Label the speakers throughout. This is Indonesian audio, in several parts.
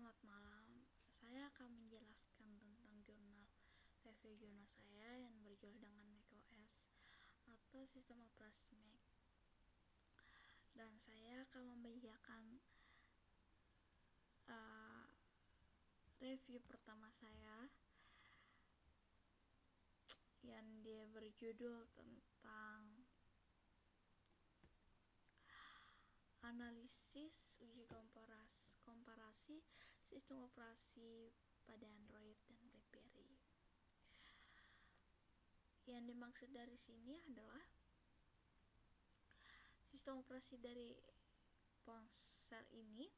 Speaker 1: Selamat malam. Saya akan menjelaskan tentang review jurnal saya yang berjudul dengan macOS atau sistem operasi Mac. Dan saya akan membagikan review pertama saya yang dia berjudul tentang analisis uji komparasi sistem operasi pada Android dan BlackBerry. Yang dimaksud dari sini adalah sistem operasi dari ponsel ini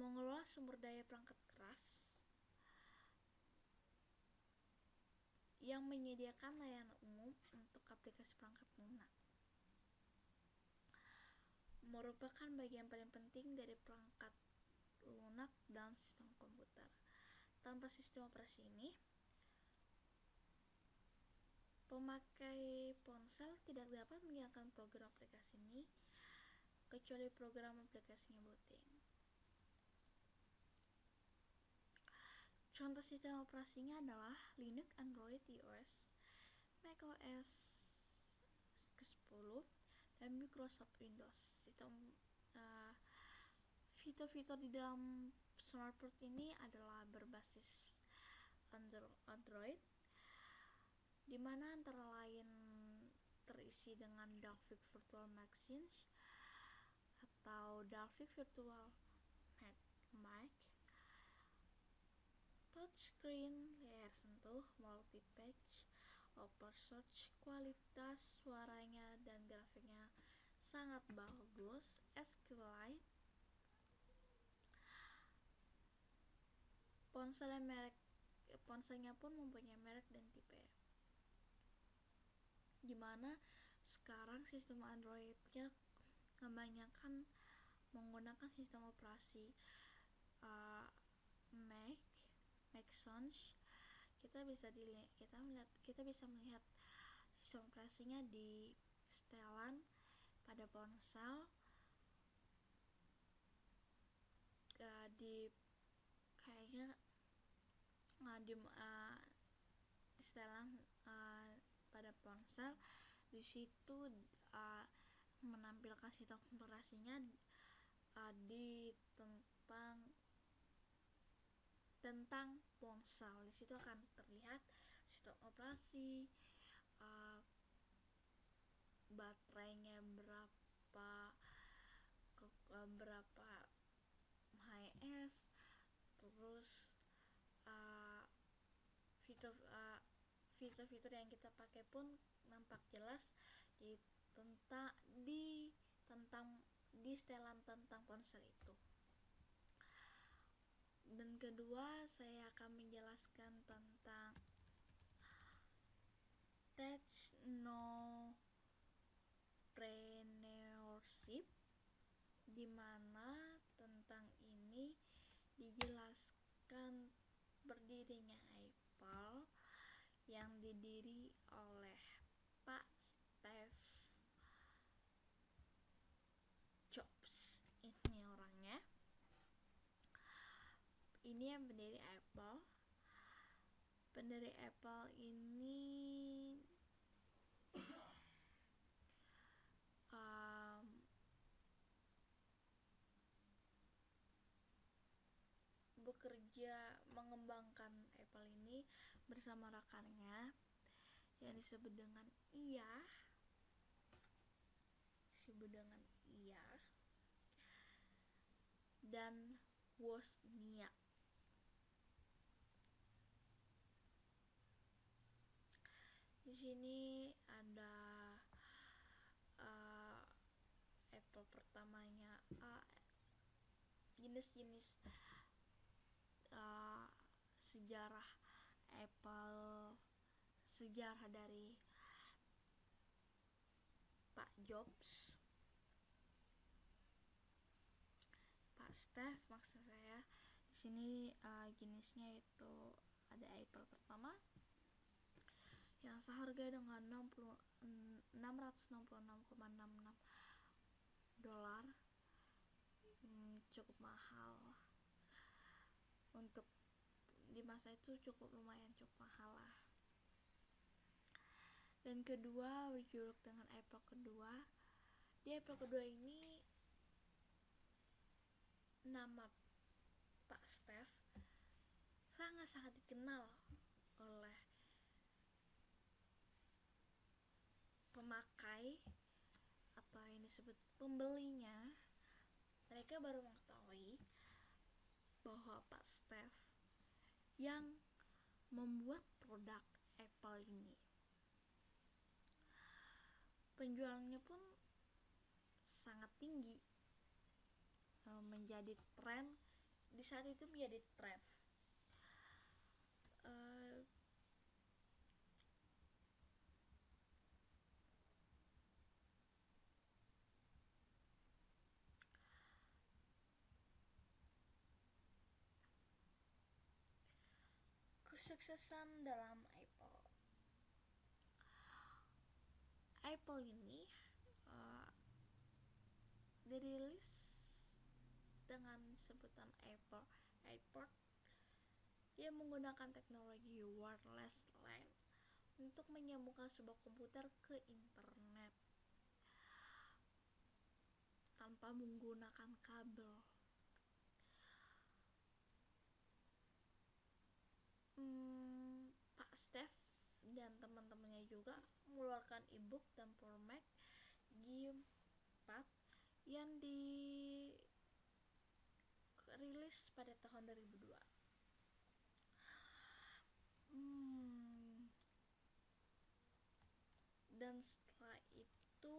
Speaker 1: mengelola sumber daya perangkat keras yang menyediakan layanan umum untuk aplikasi perangkat lunak, merupakan bagian paling penting dari perangkat lunak dalam sistem komputer. Tanpa sistem operasi ini, pemakai ponsel tidak dapat menjalankan program aplikasi ini kecuali program aplikasinya booting. Contoh sistem operasinya adalah Linux, Android, iOS, macOS ke-10, dan Microsoft Windows. Fitur-fitur di dalam smartphone ini adalah berbasis Android, di mana antara lain terisi dengan Dalvik Virtual Machines atau Dalvik Virtual Mac, touchscreen, layar sentuh, multi-page, oversearch, kualitas suaranya dan grafiknya sangat bagus, SQLite, ponselnya pun mempunyai merek dan tipe, dimana sekarang sistem Androidnya kebanyakan menggunakan sistem operasi Macintosh. Kita bisa melihat sistem operasinya di setelan pada ponsel, setelan pada ponsel. Di situ menampilkan sistem operasinya di tentang ponsel. Di situ akan terlihat sistem operasi, baterainya berapa HS, terus fitur-fitur yang kita pakai pun nampak jelas di setelan tentang ponsel itu. Dan kedua, saya akan menjelaskan tentang technopreneurship, di mana tentang ini dijelaskan berdirinya Apple yang didiri oleh Pak Steve Jobs. Ini orangnya. Ini yang pendiri Apple. Pendiri Apple ini bekerja mengembangkan Apple ini bersama rekannya yang disebut dengan Ia dan Wozniak. Di sini ada Apple pertamanya, jenis-jenis sejarah Apple, sejarah dari Pak Jobs, Pak Steve maksud saya. Di sini jenisnya itu ada Apple pertama yang seharga dengan $666,66, cukup mahal. untuk di masa itu lumayan cukup mahal lah. Dan kedua berjuluk dengan Apple kedua. Di Apple kedua ini nama Pak Steve sangat-sangat dikenal oleh pemakai atau yang disebut pembelinya. Mereka baru mengetahui bahwa Pak Steve yang membuat produk Apple ini. Penjualannya pun sangat tinggi, menjadi tren di saat itu, menjadi tren. Kesuksesan dalam Apple ini dirilis dengan sebutan Apple iPod yang menggunakan teknologi wireless LAN untuk menyambungkan sebuah komputer ke internet tanpa menggunakan kabel. Pak Steve dan teman-temannya juga mengeluarkan ebook dan format G4 yang dirilis pada tahun 2002. Dan setelah itu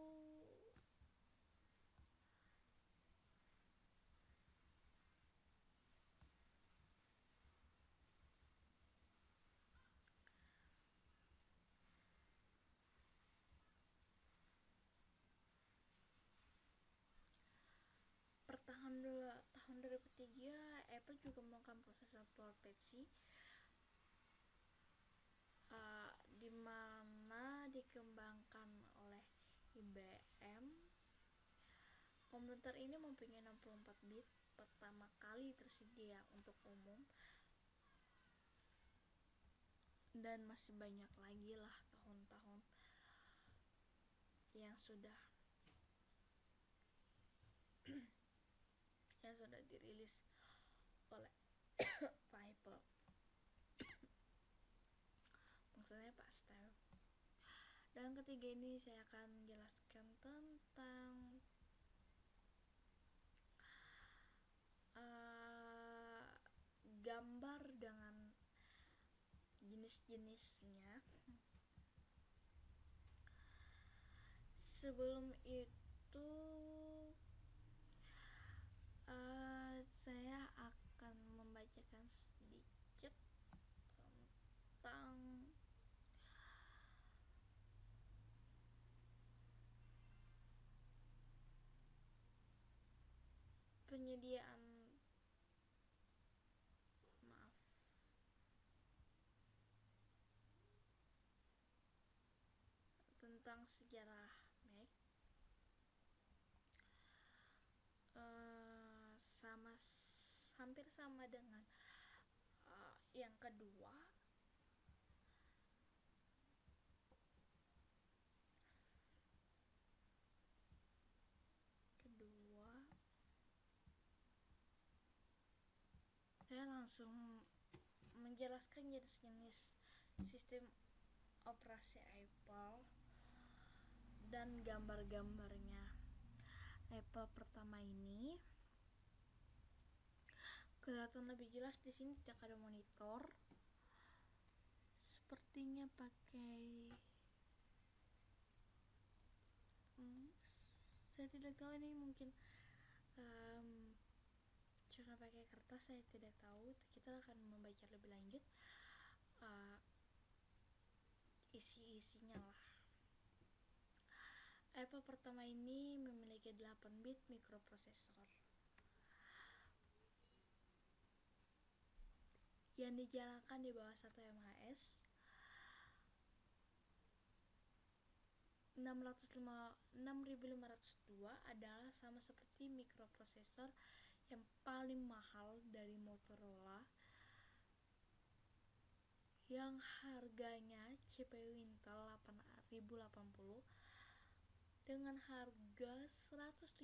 Speaker 1: tahun 2003 Apple juga melakukan prosesor PowerPC di mana dikembangkan oleh IBM. Komputer ini mempunyai 64 bit pertama kali tersedia untuk umum, dan masih banyak lagi lah tahun-tahun yang sudah dirilis oleh Pak Apple, maksudnya Pak Steve. Dan ketiga ini saya akan menjelaskan tentang gambar dengan jenis-jenisnya. Sebelum itu saya akan membacakan sedikit tentang tentang sejarah Mac. Hampir sama dengan yang kedua. Saya langsung menjelaskan jenis-jenis sistem operasi Apple dan gambar-gambarnya. Apple pertama ini kelihatan lebih jelas di sini, tidak ada monitor. Sepertinya pakai saya tidak tahu, ini mungkin cara pakai kertas, saya tidak tahu. Kita akan membaca lebih lanjut isi-isinya lah. Apple pertama ini memiliki 8 bit mikroprosesor yang dijalankan di bawah 1 MHz. 6502 adalah sama seperti mikroprosesor yang paling mahal dari Motorola yang harganya CPU Intel 8080 dengan harga $179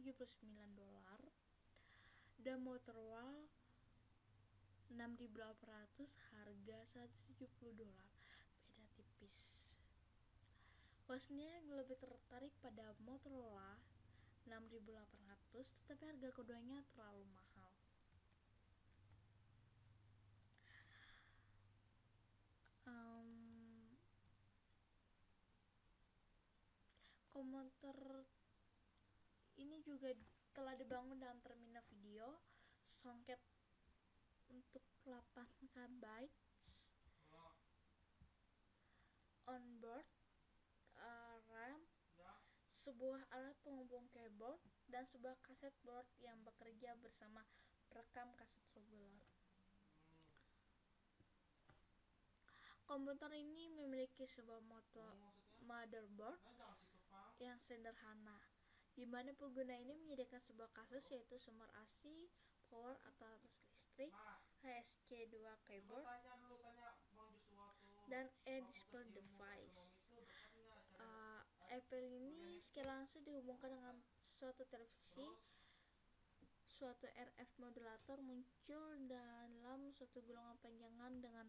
Speaker 1: dan Motorola 6800 harga $170, beda tipis. Wasnya lebih tertarik pada Motorola 6800, tetapi harga keduanya terlalu mahal. Komputer ini juga telah dibangun dalam terminal video songket untuk 8 KB onboard RAM, sebuah alat penghubung keyboard, dan sebuah kaset board yang bekerja bersama perekam kaset reguler. Komputer ini memiliki sebuah motherboard yang sederhana, di mana pengguna ini menyediakan sebuah kasus, yaitu sumber AC, power atau arus listrik, HSK2 keyboard, dan display device. Apple ini secara langsung dihubungkan dengan suatu televisi. Suatu RF modulator muncul dalam suatu golongan panjangan dengan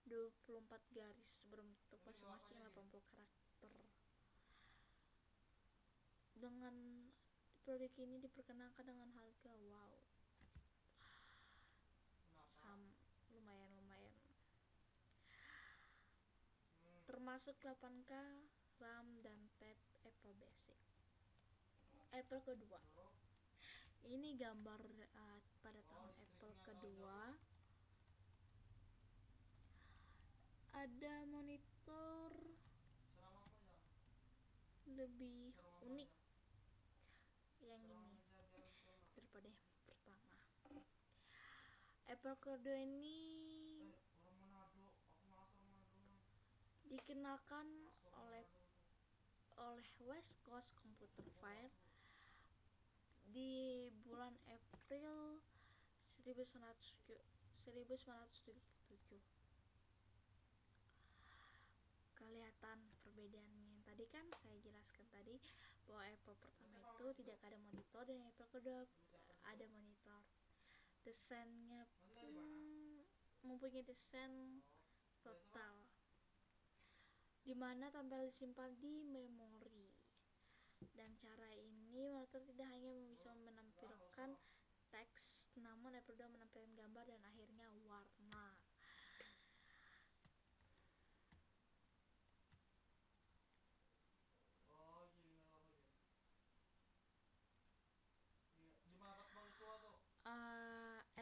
Speaker 1: 24 garis berbentuk masing-masing 80 karakter. Dengan produk ini diperkenalkan dengan harga lumayan, termasuk 8K RAM dan tab Apple Basic. Apple kedua, ini gambar pada tahun Apple kedua. Ada monitor lebih unik yang ini daripada yang pertama. Apple kedua ini dikenalkan oleh West Coast Computer Fair di bulan April 1977. Kelihatan perbedaannya. Tadi kan saya jelaskan tadi bahwa Apple pertama itu tidak ada monitor, dan Apple kedua ada monitor. Desainnya mempunyai desain total, dimana tampil disimpan di memori. Dan cara ini monitor tidak hanya bisa menampilkan teks, namun Apple juga menampilkan gambar dan akhirnya warna.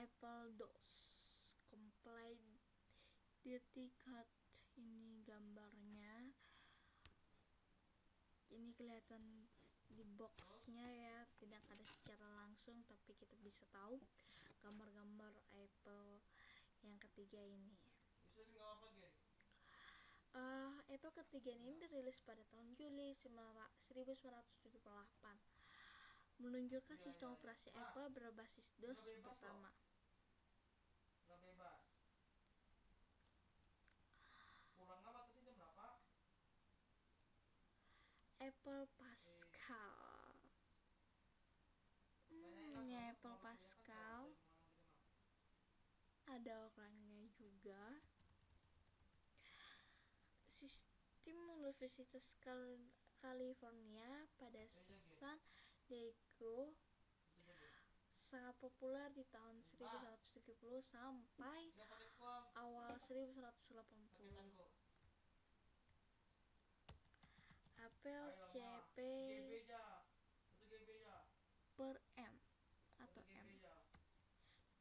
Speaker 1: Apple DOS Complete Duplicate, ini gambarnya. Ini kelihatan di boxnya ya, tidak ada secara langsung, tapi kita bisa tahu gambar-gambar Apple yang ketiga ini. Apple ketiga ini dirilis pada tahun Juli 1978, menunjukkan sistem operasi Apple berbasis DOS pertama. Apple Pascal. Ini Apple Pascal. Ada orangnya juga. Sistem Universitas California pada San Diego sangat populer di tahun 1970 sampai awal 1980. Apple CP per M atau M.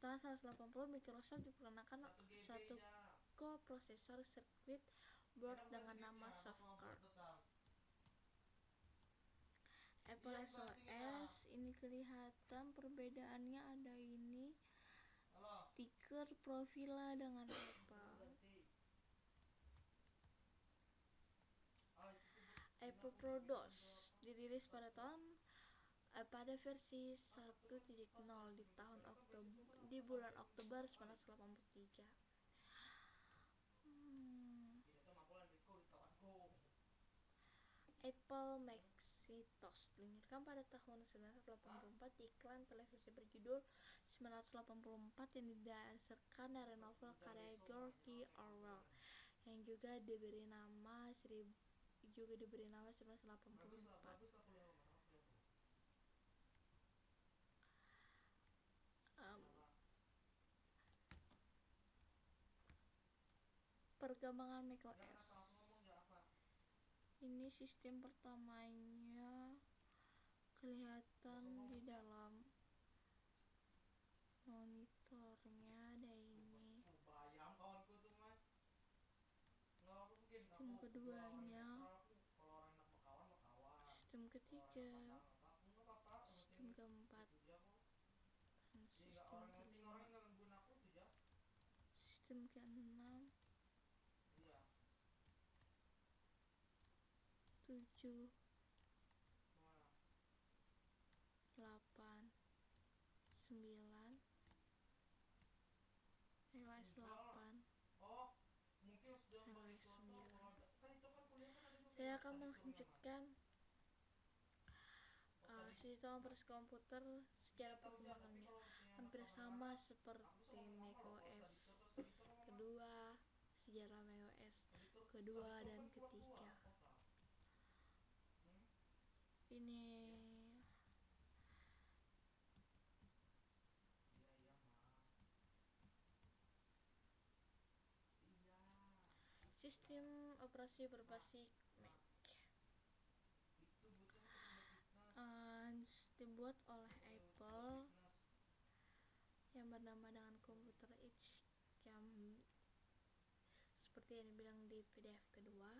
Speaker 1: Tahun 1980 Microsoft diperkenalkan suatu koprosesor circuit board dengan nama Softcard. Apple SOS, ini kelihatan perbedaannya, ada ini stiker Profila dengan Apple. Apple Pro DOS dirilis pada versi 1.0 di bulan Oktober 1983. Apple Macintosh diluncurkan pada tahun 1984 di iklan televisi berjudul 1984 yang didasarkan dari novel karya George Orwell yang juga diberi nama 1984. Perkembangan macOS. Ini sistem pertamanya kelihatan di dalam monitornya ada ini. Sistem keduanya, sistem ketiga, sistem keempat, dan sistem kelima, sistem keenam, 7, 8, 9, iOS 8, iOS 9. Saya akan melanjutkan sistem operasi komputer secara perkembangannya hampir sama seperti macOS kedua, sejarah macOS kedua dan ketiga. Ini sistem operasi berbasis Mac dibuat oleh Apple yang bernama dengan komputer yang seperti yang dibilang di PDF kedua.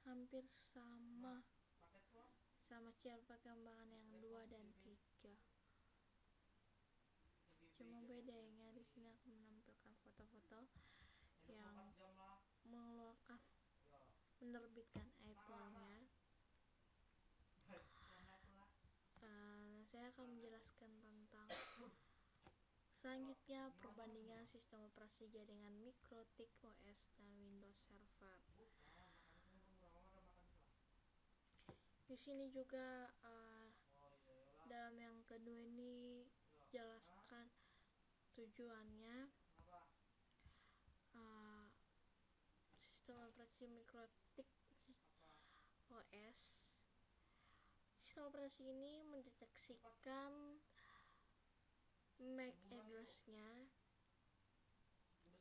Speaker 1: Hampir sama cara perkembangan yang 2 dan 3. Cuma bedanya di sini aku menampilkan foto-foto yang menerbitkan Apple-nya. Saya akan menjelaskan tentang selanjutnya perbandingan sistem operasi jaringan Mikrotik OS dan Windows Server. Di sini juga dalam yang kedua ini jelaskan tujuannya. Sistem operasi Mikrotik OS. Sistem operasi ini mendeteksikan MAC address-nya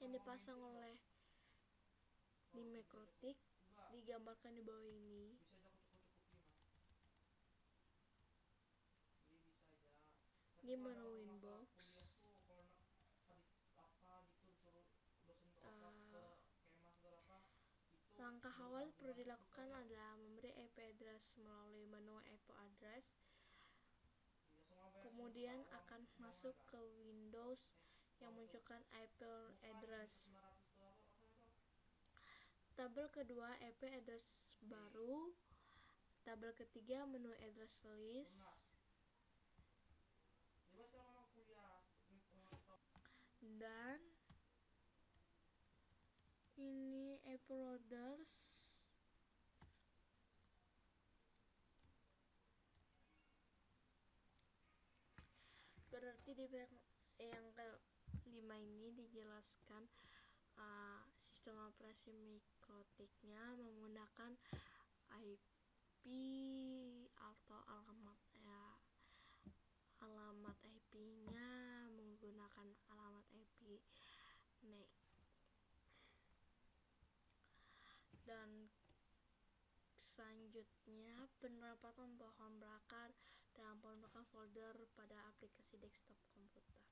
Speaker 1: yang dipasang oleh di Mikrotik, digambarkan di bawah ini. Di menu Winbox, langkah awal perlu dilakukan adalah memberi IP address melalui menu IP address. Kemudian akan masuk ke Windows yang munculkan IP address. Tabel kedua IP address baru. Tabel ketiga menu address list. Dan ini IP routers. Berarti di yang kelima ini dijelaskan sistem operasi Mikrotiknya menggunakan IP atau alamat IP-nya menggunakan alamat IP MAC. Dan selanjutnya penerapan pohon berakar dalam pembentukan folder pada aplikasi desktop komputer.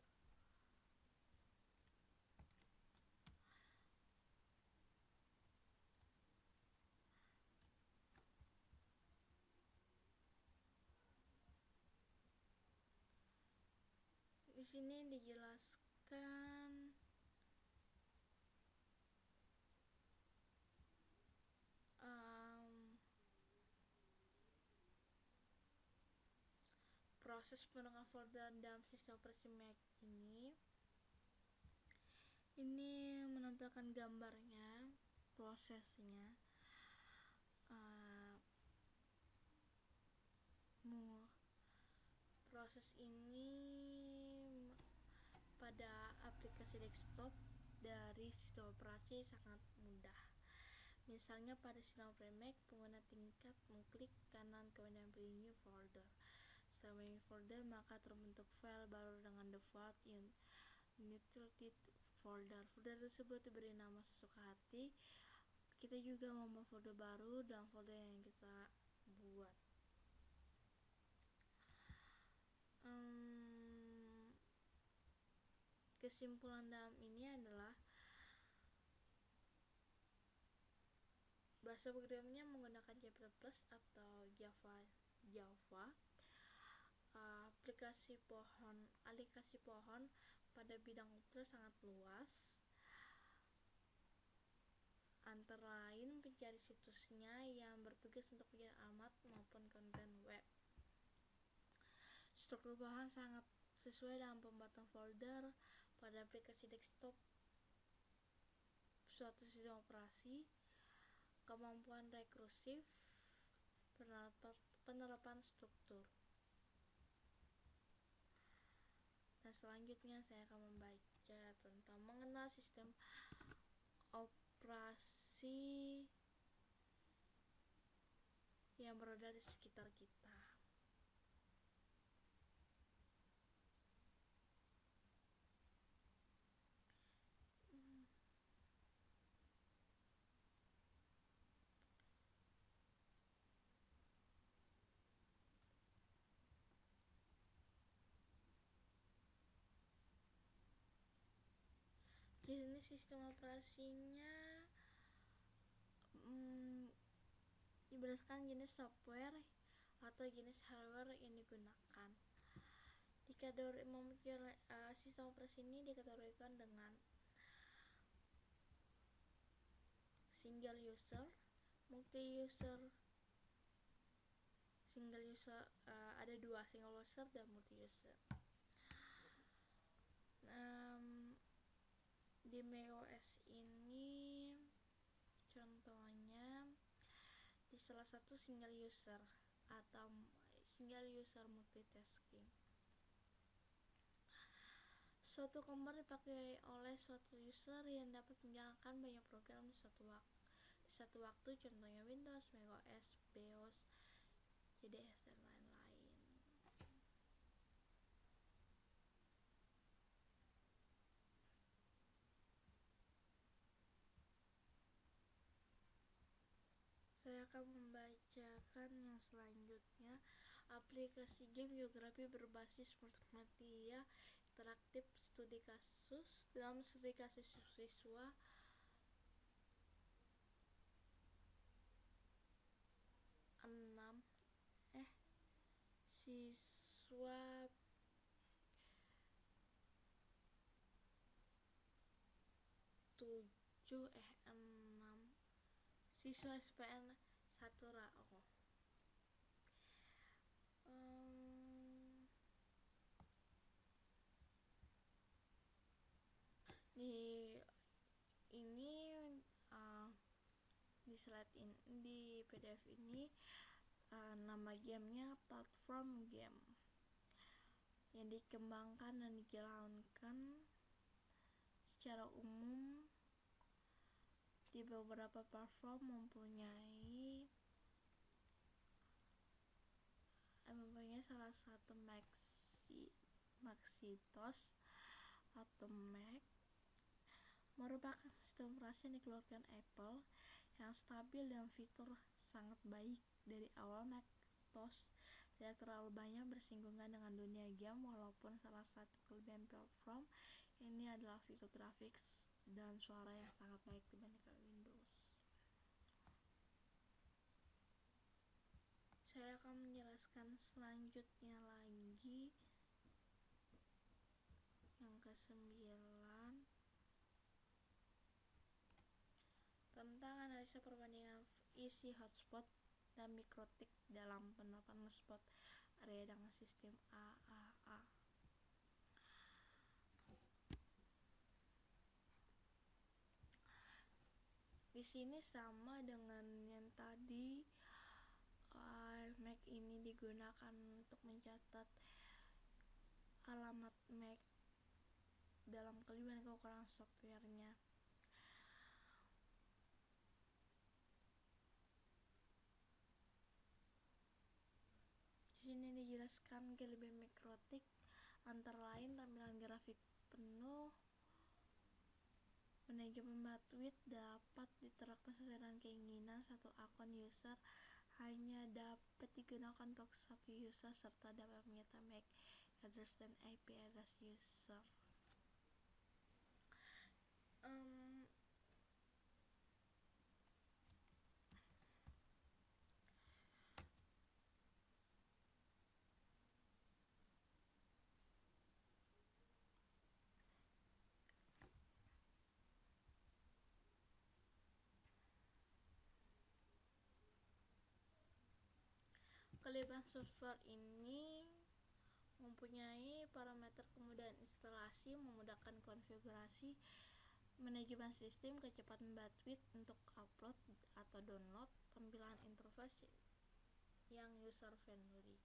Speaker 1: Di sini dijelaskan proses pembentukan folder dalam sistem operasi Mac ini. Ini menampilkan gambarnya, prosesnya. Proses ini pada aplikasi desktop dari sistem operasi sangat mudah. Misalnya pada sistem operasi Mac, pengguna tingkat mengklik kanan kemudian pilih new folder. Setelah new folder, maka terbentuk file baru dengan default utility folder. Folder tersebut diberi nama sesuka hati. Kita juga membuat folder baru dalam folder yang kita buat. Kesimpulan dalam ini adalah bahasa programnya menggunakan C++ atau Java. Aplikasi pohon pada bidang komputer sangat luas, antara lain pencari situsnya yang bertugas untuk mencari alamat maupun konten web. Struktur bahan sangat sesuai dengan pembuatan folder pada aplikasi desktop suatu sistem operasi. Kemampuan rekursif, penerapan struktur. Nah, selanjutnya saya akan membaca tentang mengenal sistem operasi yang berada di sekitar kita. Jenis sistem operasinya berdasarkan jenis software atau jenis hardware yang digunakan. Sistem operasi ini dikategorikan dengan single user, multi user. Ada dua, single user dan multi user. Di macOS ini contohnya di salah satu single user atau single user multitasking. Suatu komputer dipakai oleh suatu user yang dapat menjalankan banyak program di satu waktu, contohnya Windows, macOS, BIOS, JDS, dan lain-lain. Saya akan membacakan yang selanjutnya. Aplikasi game geografi berbasis multimedia interaktif studi kasus. Dalam studi kasus siswa siswa SPN 1 RAO. Di slide ini, di PDF ini nama gamenya platform game yang dikembangkan dan dijalankan secara umum di beberapa platform, mempunyai salah satu Macintosh atau Mac, merupakan sistem operasi yang dikeluarkan Apple yang stabil dan fitur sangat baik. Dari awal, Macintosh tidak terlalu banyak bersinggungan dengan dunia game, walaupun salah satu kelebihan platform ini adalah fitur grafik dan suara yang sangat baik dibandingkan Windows. Saya akan menjelaskan selanjutnya lagi yang ke-9 tentang analisa perbandingan isi hotspot dan mikrotik dalam penerapan hotspot area dengan sistem AAA. sini sama dengan yang tadi. Mac ini digunakan untuk mencatat alamat Mac dalam kelebihan kekurangan softwarenya. Di sini dijelaskan kelebihan Mikrotik, antara lain tampilan grafik penuh, manajemen bandwidth dapat diterapkan sesuai dengan keinginan. Satu akun user hanya dapat digunakan untuk satu user serta dapat menyita MAC address dan IP address user. Kelebihan software ini mempunyai parameter kemudahan instalasi, memudahkan konfigurasi, manajemen sistem, kecepatan bandwidth untuk upload atau download, tampilan interface yang user friendly.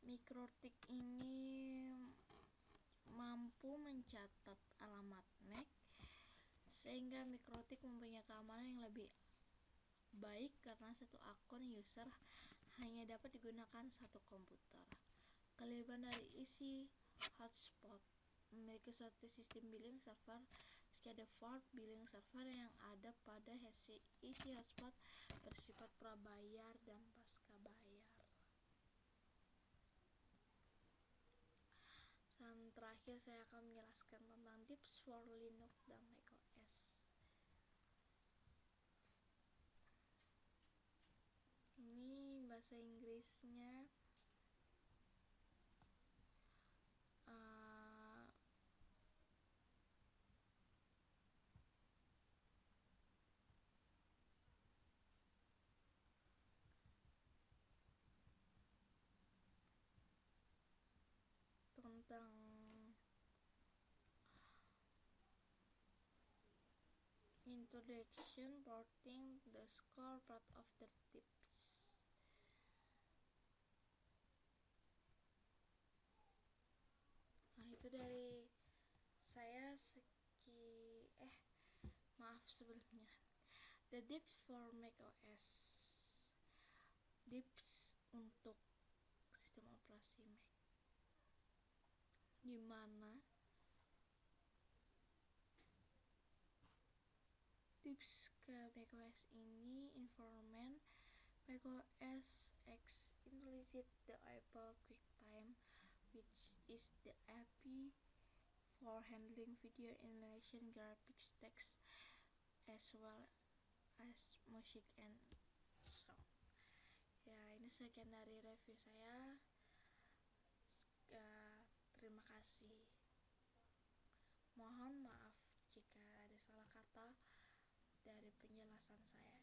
Speaker 1: Mikrotik ini mampu mencatat alamat MAC, sehingga Mikrotik mempunyai keamanan yang lebih baik karena satu akun user hanya dapat digunakan satu komputer. Kelebihan dari isi hotspot: memiliki suatu sistem billing server. Jika default billing server yang ada pada isi hotspot bersifat prabayar dan pasca bayar. Dan terakhir saya akan menjelaskan tentang tips for Linux dan macOS. Ini bahasa Inggrisnya. Tentang introduction, porting, the score, part of the tips. Nah, itu dari saya sebelumnya. The tips for macOS. Tips untuk sistem operasi Mac, dimana tips ke macOS ini information macOS X introduced the Apple QuickTime, which is the API for handling video animation, graphics, text, as well as music and sound. Ya, ini sekian dari review saya. Terima kasih. Mohon maaf jika ada salah kata dari penjelasan saya.